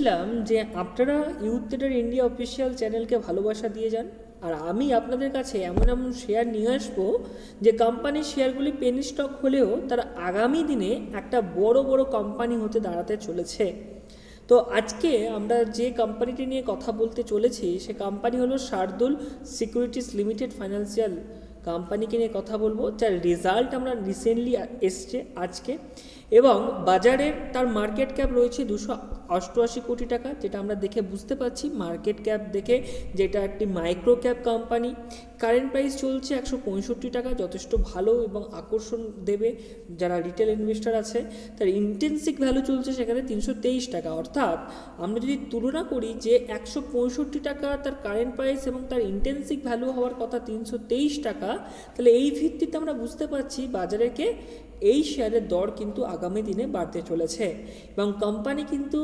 বলেছিলাম যে আপনারা ইউথ ট্রেডার ইন্ডিয়া অফিসিয়াল চ্যানেলকে ভালোবাসা দিয়ে যান, আর আমি আপনাদের কাছে এমন এমন শেয়ার নিয়ে আসবো যে কোম্পানির শেয়ারগুলি পেনি স্টক হলেও তারা আগামী দিনে একটা বড় বড় কোম্পানি হতে দাঁড়াতে চলেছে। তো আজকে আমরা যে কোম্পানিটি নিয়ে কথা বলতে চলেছি সে কোম্পানি হলো শার্দুল সিকিউরিটিজ লিমিটেড ফাইন্যান্সিয়াল কোম্পানিকে নিয়ে কথা বলবো, যার রেজাল্ট আমরা রিসেন্টলি এসছে আজকে, এবং বাজারের তার মার্কেট ক্যাপ রয়েছে 288 কোটি টাকা, যেটা আমরা দেখে বুঝতে পারছি মার্কেট ক্যাপ দেখে যেটা একটি micro cap company. Current price চলছে 165 টাকা, যথেষ্ট ভালো এবং আকর্ষণ দেবে যারা রিটেল ইনভেস্টার আছে। তার ইন্টেন্সিক ভ্যালু চলছে সেখানে 323 টাকা, অর্থাৎ আমরা যদি তুলনা করি যে 165 টাকা তার কারেন্ট প্রাইস এবং তার ইন্টেন্সিক ভ্যালু হওয়ার কথা 323 টাকা, তাহলে এই ভিত্তিতে আমরা বুঝতে পারছি বাজারেকে এই শেয়ারের দর কিন্তু আগামী দিনে বাড়তে চলেছে। এবং কোম্পানি কিন্তু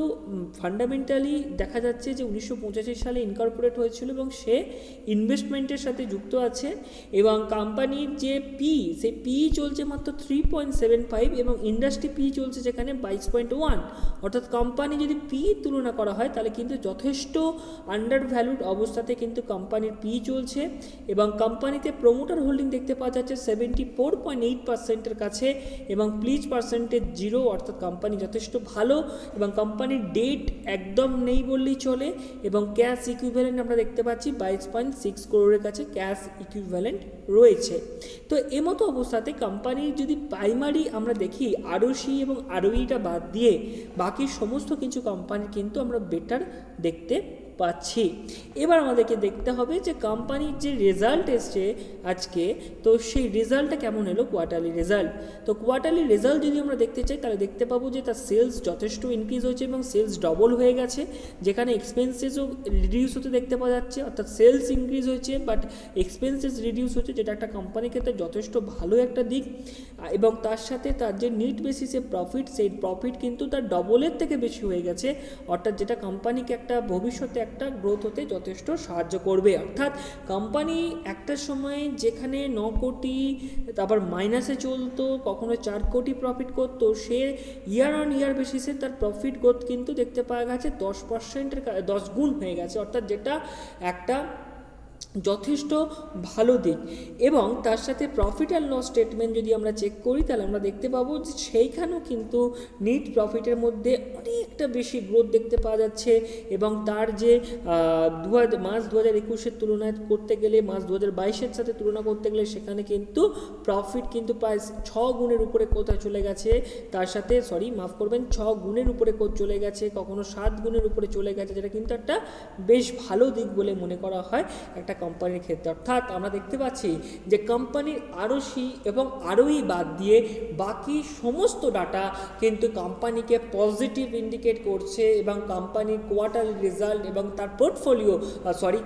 ফান্ডামেন্টালি দেখা যাচ্ছে যে 1985 সালে ইনকর্পোরেট হয়েছিল এবং সে ইনভেস্টমেন্টের সাথে যুক্ত আছে, এবং কোম্পানির যে সেই পি চলছে মাত্র 3.75 এবং ইন্ডাস্ট্রি পি চলছে যেখানে 22.1, অর্থাৎ কোম্পানি যদি পি তুলনা করা হয় তাহলে কিন্তু যথেষ্ট আন্ডার ভ্যালুড অবস্থাতে কিন্তু কোম্পানির পি চলছে। এবং কোম্পানিতে প্রমোটার হোল্ডিং দেখতে পাওয়া যাচ্ছে 74.8%-এর কাছে, এবং প্লিজ পার্সেন্টেজ 0, অর্থাৎ কোম্পানি যথেষ্ট ভালো এবং কোম্পানির ডেট একদম নেই বললেই চলে। এবং ক্যাশ ইকুইভ্যালেন্ট আমরা দেখতে পাচ্ছি 22.6 করোড়ের কাছে ক্যাশ ইকুইভ্যালেন্ট রয়েছে। তো এমতো অবস্থাতে কোম্পানির যদি প্রাইমারি আমরা দেখি আরওসি এবং আরওইটা বাদ দিয়ে বাকি সমস্ত কিছু কোম্পানি কিন্তু আমরা বেটার দেখতে পাচ্ছি। এবার আমাদেরকে দেখতে হবে যে কোম্পানির যে রেজাল্ট এসছে আজকে, তো সেই রেজাল্টটা কেমন এলো, কোয়ার্টারলি রেজাল্ট। তো কোয়ার্টারলি রেজাল্ট যদি আমরা দেখতে চাই তাহলে দেখতে পাবো যে তার সেলস যথেষ্ট ইনক্রিজ হয়েছে এবং সেলস ডবল হয়ে গেছে, যেখানে এক্সপেন্সেসও রিডিউস হতে দেখতে পাওয়া যাচ্ছে, অর্থাৎ সেলস ইনক্রিজ হয়েছে বাট এক্সপেন্সেস রিডিউস হচ্ছে, যেটা একটা কোম্পানির ক্ষেত্রে যথেষ্ট ভালো একটা দিক। এবং তার সাথে তার যে নিট বেসিসে প্রফিট, সেই প্রফিট কিন্তু তার ডবলের থেকে বেশি হয়ে গেছে, অর্থাৎ যেটা কোম্পানিকে একটা ভবিষ্যতে একটা গ্রোথ হতে যথেষ্ট সাহায্য করবে। অর্থাৎ কোম্পানি একটা সময় যেখানে 9 কোটি তারপর মাইনাসে চলতো, কখনো 4 কোটি প্রফিট করতো, সে ইয়ার অন ইয়ার বেসিসে তার প্রফিট গ্রোথ কিন্তু দেখতে পাওয়া গেছে 10%-এর 10 গুণ হয়ে গেছে, অর্থাৎ যেটা একটা যথেষ্ট ভালো দিক। এবং তার সাথে প্রফিট অ্যান্ড লস স্টেটমেন্ট যদি আমরা চেক করি তাহলে আমরা দেখতে পাবো যে সেইখানেও কিন্তু নিট প্রফিটের মধ্যে অনেকটা বেশি গ্রোথ দেখতে পাওয়া যাচ্ছে, এবং তার যে মার্চ 2021-এর তুলনায় করতে গেলে মার্চ 2022-এর সাথে তুলনা করতে গেলে সেখানে কিন্তু প্রফিট কিন্তু প্রায় 6 গুণের উপরে কোথায় চলে গেছে, তার সাথে মাফ করবেন 6 গুণের উপরে চলে গেছে, কখনো 7 গুণের উপরে চলে গেছে, যেটা কিন্তু একটা বেশ ভালো দিক বলে মনে করা হয় একটা কোম্পানির ক্ষেত্রে। অর্থাৎ আমরা দেখতে পাচ্ছি যে কোম্পানির আরওসি এবং আরওই বাদ দিয়ে বাকি সমস্ত ডাটা কিন্তু কোম্পানিকে পজিটিভ ইন্ডিকেট করছে, এবং কোম্পানির কোয়ার্টারলি রেজাল্ট এবং তার পোর্টফোলিও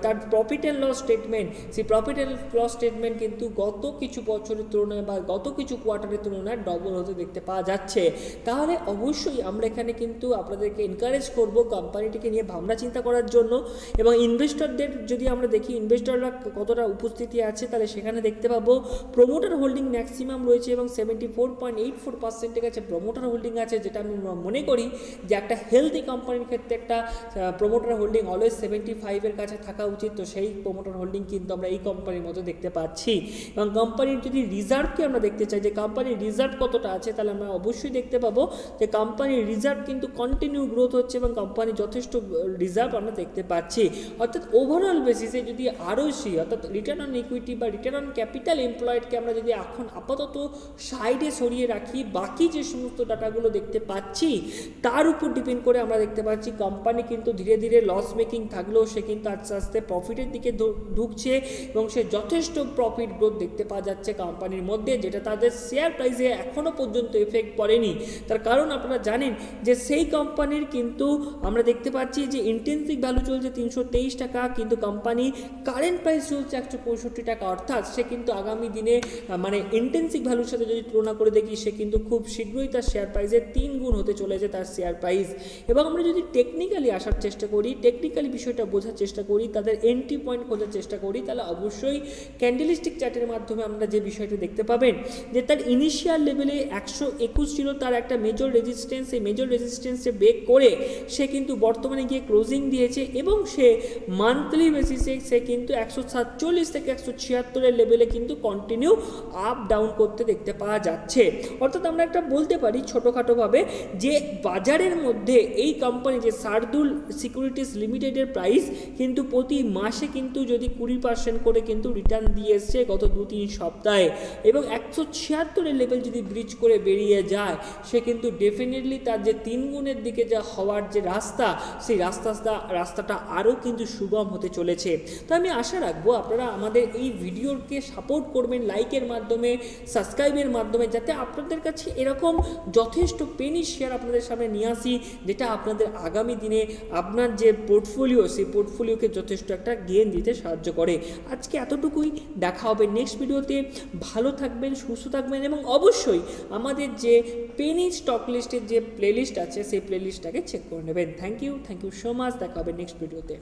তার প্রফিট অ্যান্ড লস স্টেটমেন্ট, সেই প্রফিট অ্যান্ড লস স্টেটমেন্ট কিন্তু গত কিছু বছরের তুলনায় বা গত কিছু কোয়ার্টারের তুলনায় ডবল হতে দেখতে পাওয়া যাচ্ছে। তাহলে অবশ্যই আমরা এখানে কিন্তু আপনাদেরকে এনকারেজ করব কোম্পানিটিকে নিয়ে ভাবনা চিন্তা করার জন্য। এবং ইনভেস্টরদের যদি আমরা দেখি ইনভেস্টররা কতটা উপস্থিতি আছে, তাহলে সেখানে দেখতে পাবো প্রমোটার হোল্ডিং ম্যাক্সিমাম রয়েছে এবং 74.84%-এর কাছে প্রমোটার হোল্ডিং আছে, যেটা আমি মনে করি যে একটা হেলদি কোম্পানির ক্ষেত্রে একটা প্রমোটার হোল্ডিং অলওয়েজ 75-এর কাছে থাকা উচিত। তো সেই প্রমোটার হোল্ডিং কিন্তু আমরা এই কোম্পানির মধ্যে দেখতে পাচ্ছি। এবং কোম্পানির যদি রিজার্ভকে আমরা দেখতে চাই যে কোম্পানির রিজার্ভ কতটা আছে, তাহলে আমরা অবশ্যই দেখতে পাবো যে কোম্পানির রিজার্ভ কিন্তু কন্টিনিউ গ্রোথ হচ্ছে এবং কোম্পানির যথেষ্ট রিজার্ভ আমরা দেখতে পাচ্ছি। অর্থাৎ ওভারঅল বেসিসে যদি আরওসি অর্থাৎ রিটার্ন অন ইকুইটি বা রিটার্ন অন ক্যাপিটাল এমপ্লয়েডকে আমরা যদি এখন আপাতত সাইডে সরিয়ে রাখি, বাকি যে সমস্ত ডাটাগুলো দেখতে পাচ্ছি তার উপর ডিপেন্ড করে আমরা দেখতে পাচ্ছি কোম্পানি কিন্তু ধীরে ধীরে লস মেকিং থাকলেও সে কিন্তু আস্তে আস্তে প্রফিটের দিকে ঢুকছে এবং সে যথেষ্ট প্রফিট গ্রোথ দেখতে পাওয়া যাচ্ছে কোম্পানির মধ্যে, যেটা তাদের শেয়ার প্রাইসে এখনও পর্যন্ত এফেক্ট পড়েনি। তার কারণ আপনারা জানেন যে সেই কোম্পানির কিন্তু আমরা দেখতে পাচ্ছি যে ইন্টেন্সিক ভ্যালু চলছে 323 টাকা, কিন্তু কোম্পানি কারেন্ট প্রাইস চলছে 165 টাকা, অর্থাৎ সে কিন্তু আগামী দিনে মানে ইন্টেন্সিক ভ্যালুর সাথে যদি তুলনা করে দেখি সে কিন্তু খুব শীঘ্রই তার শেয়ার প্রাইসের 3 গুণ হতে চলেছে তার শেয়ার প্রাইস। এবং আমরা যদি টেকনিক্যালি আসার চেষ্টা করি, টেকনিক্যালি বিষয়টা বোঝার চেষ্টা করি, তাদের এন্ট্রি পয়েন্ট খোঁজার চেষ্টা করি, তাহলে অবশ্যই ক্যান্ডেলস্টিক চার্টের মাধ্যমে আমরা যে বিষয়টা দেখতে পাবেন যে তার ইনিশিয়াল লেভেলে 121 ছিল তার একটা মেজর রেজিস্ট্যান্স, এই মেজর রেজিস্ট্যান্সে ব্রেক করে সে কিন্তু বর্তমানে গিয়ে ক্লোজিং দিয়েছে এবং সে মান্থলি বেসিসে সে কিন্তু 147 থেকে 176 লেভেলে কিন্তু কন্টিনিউ আপ ডাউন করতে দেখতে পাওয়া যাচ্ছে। অর্থাৎ আমরা একটা বলতে পারি ছোটোখাটোভাবে যে বাজারের মধ্যে এই কোম্পানি যে শার্দুল সিকিউরিটিজ লিমিটেডের প্রাইস কিন্তু প্রতি মাসে কিন্তু যদি 20% করে কিন্তু রিটার্ন দিয়ে এসছে গত 2-3 সপ্তাহে, এবং 176 লেভেল যদি ব্রিজ করে বেরিয়ে যায় সে কিন্তু ডেফিনেটলি তার যে 3 গুণের দিকে যা হওয়ার যে রাস্তা, সেই রাস্তাটা আরও কিন্তু সুগম হতে চলেছে। তো আমি আশা রাখবো আপনারা আমাদের এই ভিডিওকে সাপোর্ট করবেন লাইকের মাধ্যমে, সাবস্ক্রাইবের মাধ্যমে, যাতে আপনাদের কাছে এরকম যথেষ্ট পেনি শেয়ার আপনাদের সামনে নিয়ে আসি যেটা আপনাদের আগামী দিনে আপনার যে পোর্টফোলিও সেই পোর্টফোলিওকে যথেষ্ট একটা গেইন দিতে সাহায্য করে। আজকে এতটুকুই, দেখা হবে নেক্সট ভিডিওতে। ভালো থাকবেন, সুস্থ থাকবেন এবং অবশ্যই আমাদের যে পেনি স্টক লিস্টের যে প্লেলিস্ট আছে সেই প্লেলিস্টটাকে চেক করে নেবেন। থ্যাংক ইউ সো মাচ, দেখা হবে নেক্সট ভিডিওতে।